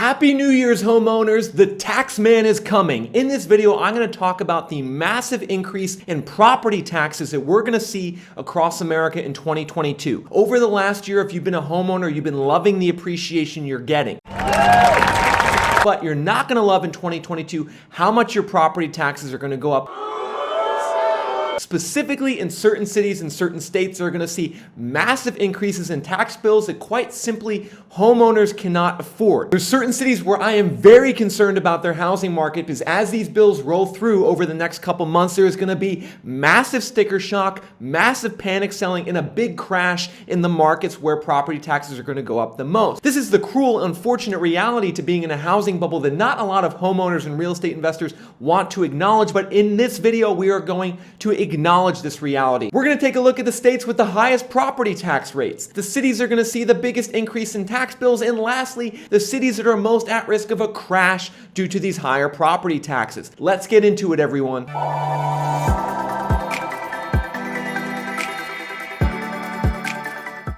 Happy New Year's, homeowners! The TAXMAN is coming. In this video, I'm going to talk about the massive increase in property taxes that we're going to see across America in 2022. Over the last year, if you've been a homeowner, you've been loving the appreciation you're getting. But you're not going to love in 2022 how much your property taxes are going to go up. Specifically in certain cities and certain states, they're going to see massive increases in tax bills that quite simply homeowners cannot afford. There's certain cities where I am very concerned about their housing market because as these bills roll through over the next couple months, there's going to be massive sticker shock, massive panic selling, and a big crash in the markets where property taxes are going to go up the most. This is the cruel, unfortunate reality to being in a housing bubble that not a lot of homeowners and real estate investors want to acknowledge, but in this video, we are going to acknowledge this reality. We're going to take a look at the states with the highest property tax rates. The cities are going to see the biggest increase in tax bills, and lastly, the cities that are most at risk of a crash due to these higher property taxes. Let's get into it, everyone.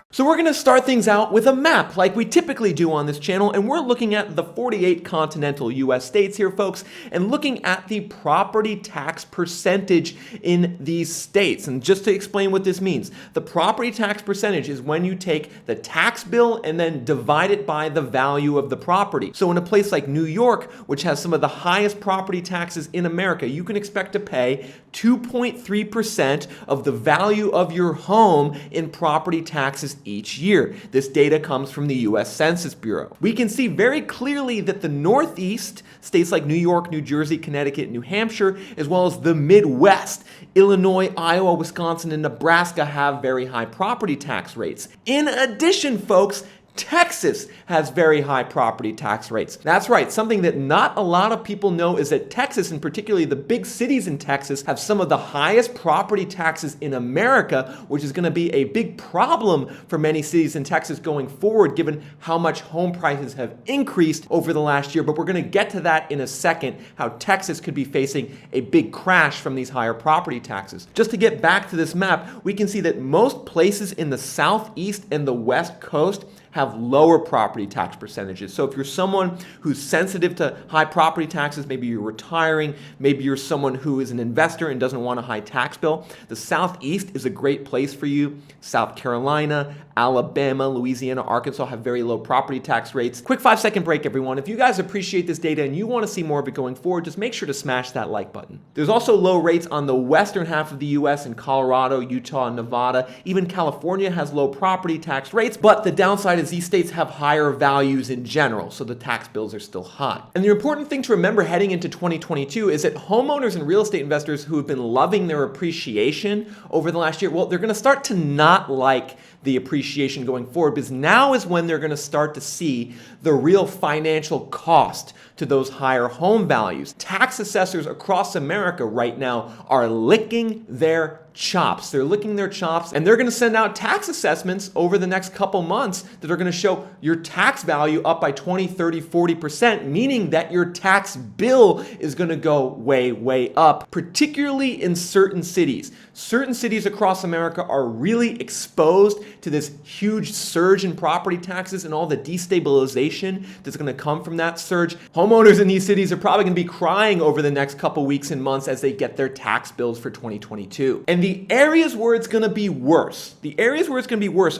So we're going to start things out with a map like we typically do on this channel, and we're looking at the 48 continental US states here, folks, and looking at the property tax percentage in these states. And just to explain what this means, the property tax percentage is when you take the tax bill and then divide it by the value of the property. So in a place like New York, which has some of the highest property taxes in America, you can expect to pay 2.3% of the value of your home in property taxes each year. This data comes from the US Census Bureau. We can see very clearly that the Northeast, states like New York, New Jersey, Connecticut, New Hampshire, as well as the Midwest, Illinois, Iowa, Wisconsin, and Nebraska have very high property tax rates. In addition, folks, Texas has very high property tax rates. That's right, something that not a lot of people know is that Texas, and particularly the big cities in Texas, have some of the highest property taxes in America, which is going to be a big problem for many cities in Texas going forward, given how much home prices have increased over the last year. But we're going to get to that in a second, how Texas could be facing a big crash from these higher property taxes. Just to get back to this map, we can see that most places in the Southeast and the West Coast have lower property tax percentages. So if you're someone who's sensitive to high property taxes, maybe you're retiring, maybe you're someone who is an investor and doesn't want a high tax bill, the Southeast is a great place for you. South Carolina, Alabama, Louisiana, Arkansas have very low property tax rates. Quick 5-second break, everyone. If you guys appreciate this data and you want to see more of it going forward, just make sure to smash that like button. There's also low rates on the western half of the US in Colorado, Utah, and Nevada. Even California has low property tax rates, but the downside is these states have higher values in general, so the tax bills are still high. And the important thing to remember heading into 2022 is that homeowners and real estate investors who have been loving their appreciation over the last year, well, they're going to start to not like the appreciation going forward, because now is when they're going to start to see the real financial cost to those higher home values. Tax assessors across America right now are licking their chops. They're licking their chops, and they're going to send out tax assessments over the next couple months that are going to show your tax value up by 20, 30, 40%, meaning that your tax bill is going to go way, way up, particularly in certain cities. Certain cities across America are really exposed to this huge surge in property taxes and all the destabilization that's going to come from that surge. Homeowners in these cities are probably going to be crying over the next couple weeks and months as they get their tax bills for 2022. And the areas where it's going to be worse,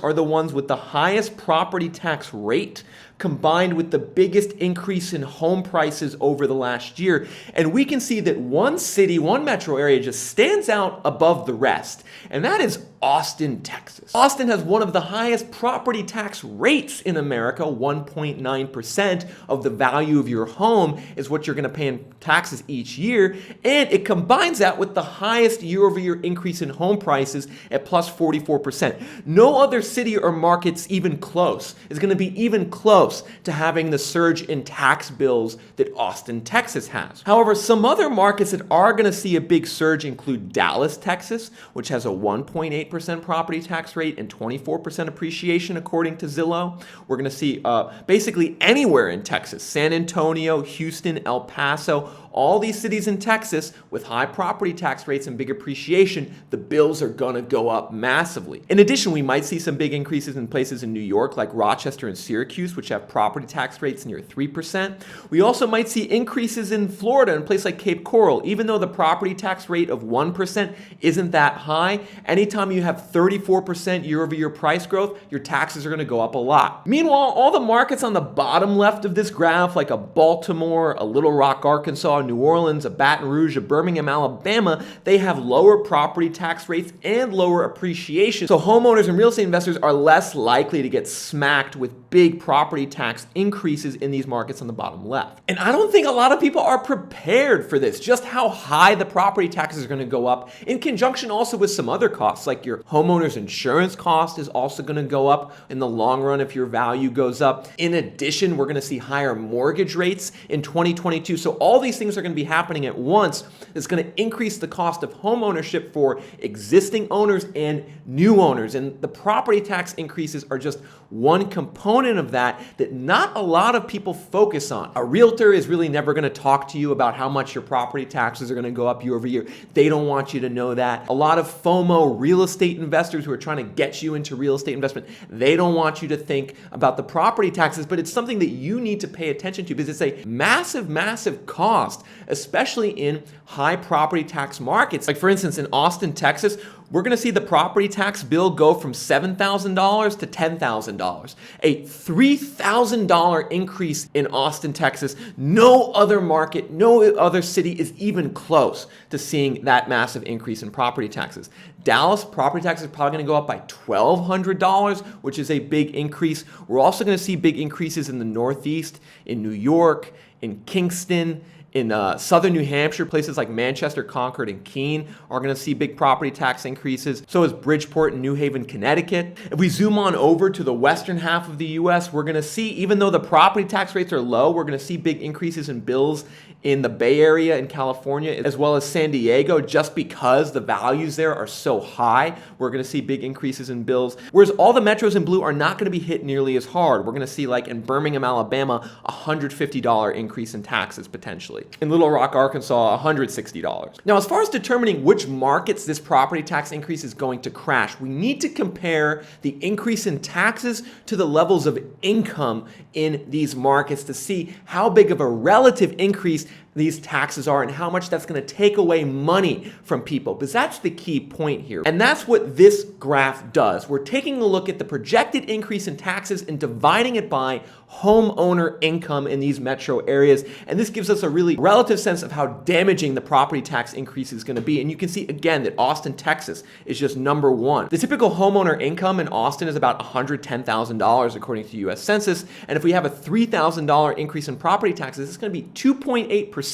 are the ones with the highest property tax rate combined with the biggest increase in home prices over the last year. And we can see that one city, one metro area just stands out above the rest, and that is Austin, Texas. Austin has one of the highest property tax rates in America. 1.9% of the value of your home is what you're going to pay in taxes each year, and it combines that with the highest year-over-year increase in home prices at plus 44%. No other city or market's even close, is going to be even close to having the surge in tax bills that Austin, Texas has. However, some other markets that are going to see a big surge include Dallas, Texas, which has a 1.8% property tax rate and 24% appreciation according to Zillow. We're going to see basically anywhere in Texas, San Antonio, Houston, El Paso, all these cities in Texas with high property tax rates and big appreciation, the bills are gonna go up massively. In addition, we might see some big increases in places in New York like Rochester and Syracuse, which have property tax rates near 3%. We also might see increases in Florida and places like Cape Coral. Even though the property tax rate of 1% isn't that high, anytime you have 34% year-over-year price growth, your taxes are gonna go up a lot. Meanwhile, all the markets on the bottom left of this graph, like a Baltimore, a Little Rock, Arkansas, New Orleans, a Baton Rouge, a Birmingham, Alabama, they have lower property tax rates and lower appreciation. So homeowners and real estate investors are less likely to get smacked with big property tax increases in these markets on the bottom left. And I don't think a lot of people are prepared for this, just how high the property taxes are going to go up, in conjunction also with some other costs, like your homeowner's insurance cost is also going to go up in the long run if your value goes up. In addition, we're going to see higher mortgage rates in 2022. So all these things are going to be happening at once. It's going to increase the cost of home ownership for existing owners and new owners. And the property tax increases are just one component of that not a lot of people focus on. A realtor is really never going to talk to you about how much your property taxes are going to go up year over year. They don't want you to know that. A lot of FOMO real estate investors who are trying to get you into real estate investment, they don't want you to think about the property taxes, but it's something that you need to pay attention to because it's a massive, massive cost, especially in high property tax markets. Like for instance, in Austin, Texas, we're going to see the property tax bill go from $7,000 to $10,000. A $3,000 increase in Austin, Texas. No other market, no other city is even close to seeing that massive increase in property taxes. Dallas, property taxes are probably going to go up by $1,200, which is a big increase. We're also going to see big increases in the Northeast, in New York, in Kingston, in southern New Hampshire. Places like Manchester, Concord, and Keene are going to see big property tax increases. So is Bridgeport and New Haven, Connecticut. If we zoom on over to the western half of the U.S., we're going to see, even though the property tax rates are low, we're going to see big increases in bills in the Bay Area in California, as well as San Diego, just because the values there are so high. We're going to see big increases in bills. Whereas all the metros in blue are not going to be hit nearly as hard. We're going to see, like in Birmingham, Alabama, a $150 increase in taxes potentially. In Little Rock, Arkansas, $160. Now, as far as determining which markets this property tax increase is going to crash, we need to compare the increase in taxes to the levels of income in these markets to see how big of a relative increase these taxes are and how much that's going to take away money from people, because that's the key point here. And that's what this graph does. We're taking a look at the projected increase in taxes and dividing it by homeowner income in these metro areas. And this gives us a really relative sense of how damaging the property tax increase is going to be. And you can see again that Austin, Texas is just number one. The typical homeowner income in Austin is about $110,000 according to US Census. And if we have a $3,000 increase in property taxes, it's going to be 2.8%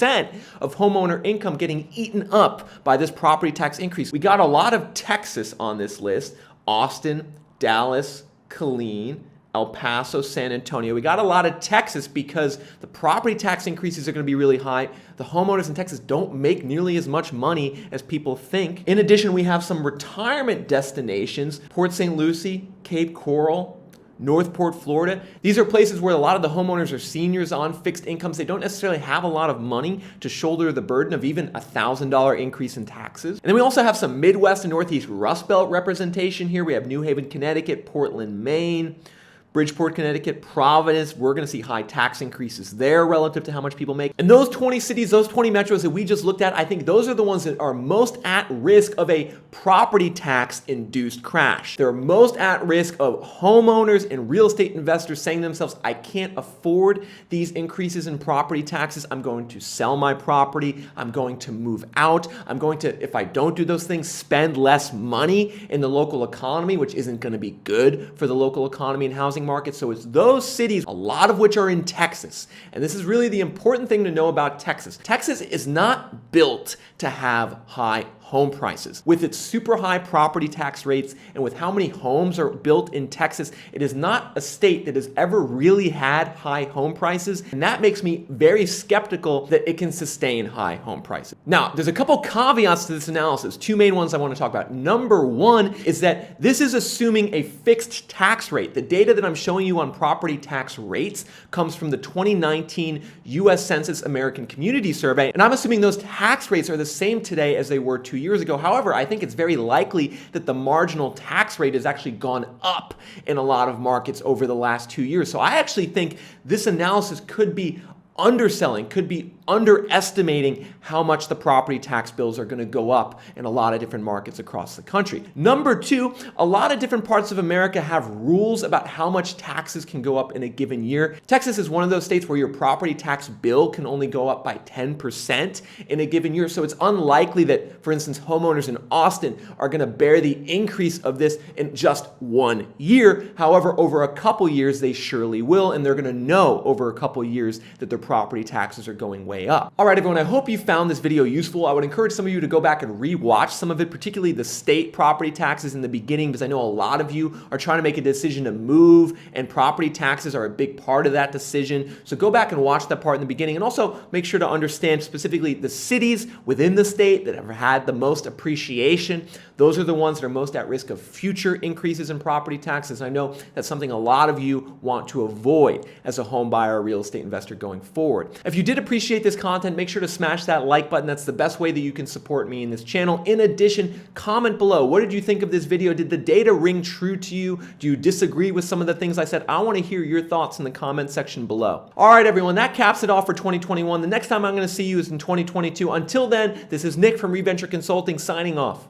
of homeowner income getting eaten up by this property tax increase. We got a lot of Texas on this list: Austin, Dallas, Killeen, El Paso, San Antonio. We got a lot of Texas because the property tax increases are going to be really high. The homeowners in Texas don't make nearly as much money as people think. In addition, we have some retirement destinations: Port St. Lucie, Cape Coral, Northport, Florida. These are places where a lot of the homeowners are seniors on fixed incomes. They don't necessarily have a lot of money to shoulder the burden of even a $1,000 increase in taxes. And then we also have some Midwest and Northeast Rust Belt representation here. We have New Haven, Connecticut, Portland, Maine, Bridgeport, Connecticut, Providence. We're going to see high tax increases there relative to how much people make. And those 20 cities, those 20 metros that we just looked at, I think those are the ones that are most at risk of a property tax induced crash. They're most at risk of homeowners and real estate investors saying to themselves, I can't afford these increases in property taxes. I'm going to sell my property. I'm going to move out. I'm going to, if I don't do those things, spend less money in the local economy, which isn't going to be good for the local economy and housing market. So it's those cities, a lot of which are in Texas. And this is really the important thing to know about Texas. Texas is not built to have high home prices. With its super high property tax rates and with how many homes are built in Texas, it is not a state that has ever really had high home prices, and that makes me very skeptical that it can sustain high home prices. Now, there's a couple caveats to this analysis, two main ones I want to talk about. Number one is that this is assuming a fixed tax rate. The data that I'm showing you on property tax rates comes from the 2019 U.S. Census American Community Survey, and I'm assuming those tax rates are the same today as they were 2 years ago. However, I think it's very likely that the marginal tax rate has actually gone up in a lot of markets over the last 2 years. So I actually think this analysis could be underselling, could be underestimating how much the property tax bills are going to go up in a lot of different markets across the country. Number two, a lot of different parts of America have rules about how much taxes can go up in a given year. Texas is one of those states where your property tax bill can only go up by 10% in a given year. So it's unlikely that, for instance, homeowners in Austin are going to bear the increase of this in just 1 year. However, over a couple years, they surely will, and they're going to know over a couple years that their property taxes are going way up. All right, everyone, I hope you found this video useful. I would encourage some of you to go back and re-watch some of it, particularly the state property taxes in the beginning, because I know a lot of you are trying to make a decision to move, and property taxes are a big part of that decision. So go back and watch that part in the beginning, and also make sure to understand specifically the cities within the state that have had the most appreciation. Those are the ones that are most at risk of future increases in property taxes. I know that's something a lot of you want to avoid as a home buyer or real estate investor going forward. If you did appreciate this content, make sure to smash that like button. That's the best way that you can support me in this channel. In addition, comment below. What did you think of this video? Did the data ring true to you? Do you disagree with some of the things I said? I want to hear your thoughts in the comment section below. All right, everyone, that caps it off for 2021. The next time I'm going to see you is in 2022. Until then, this is Nick from Reventure Consulting signing off.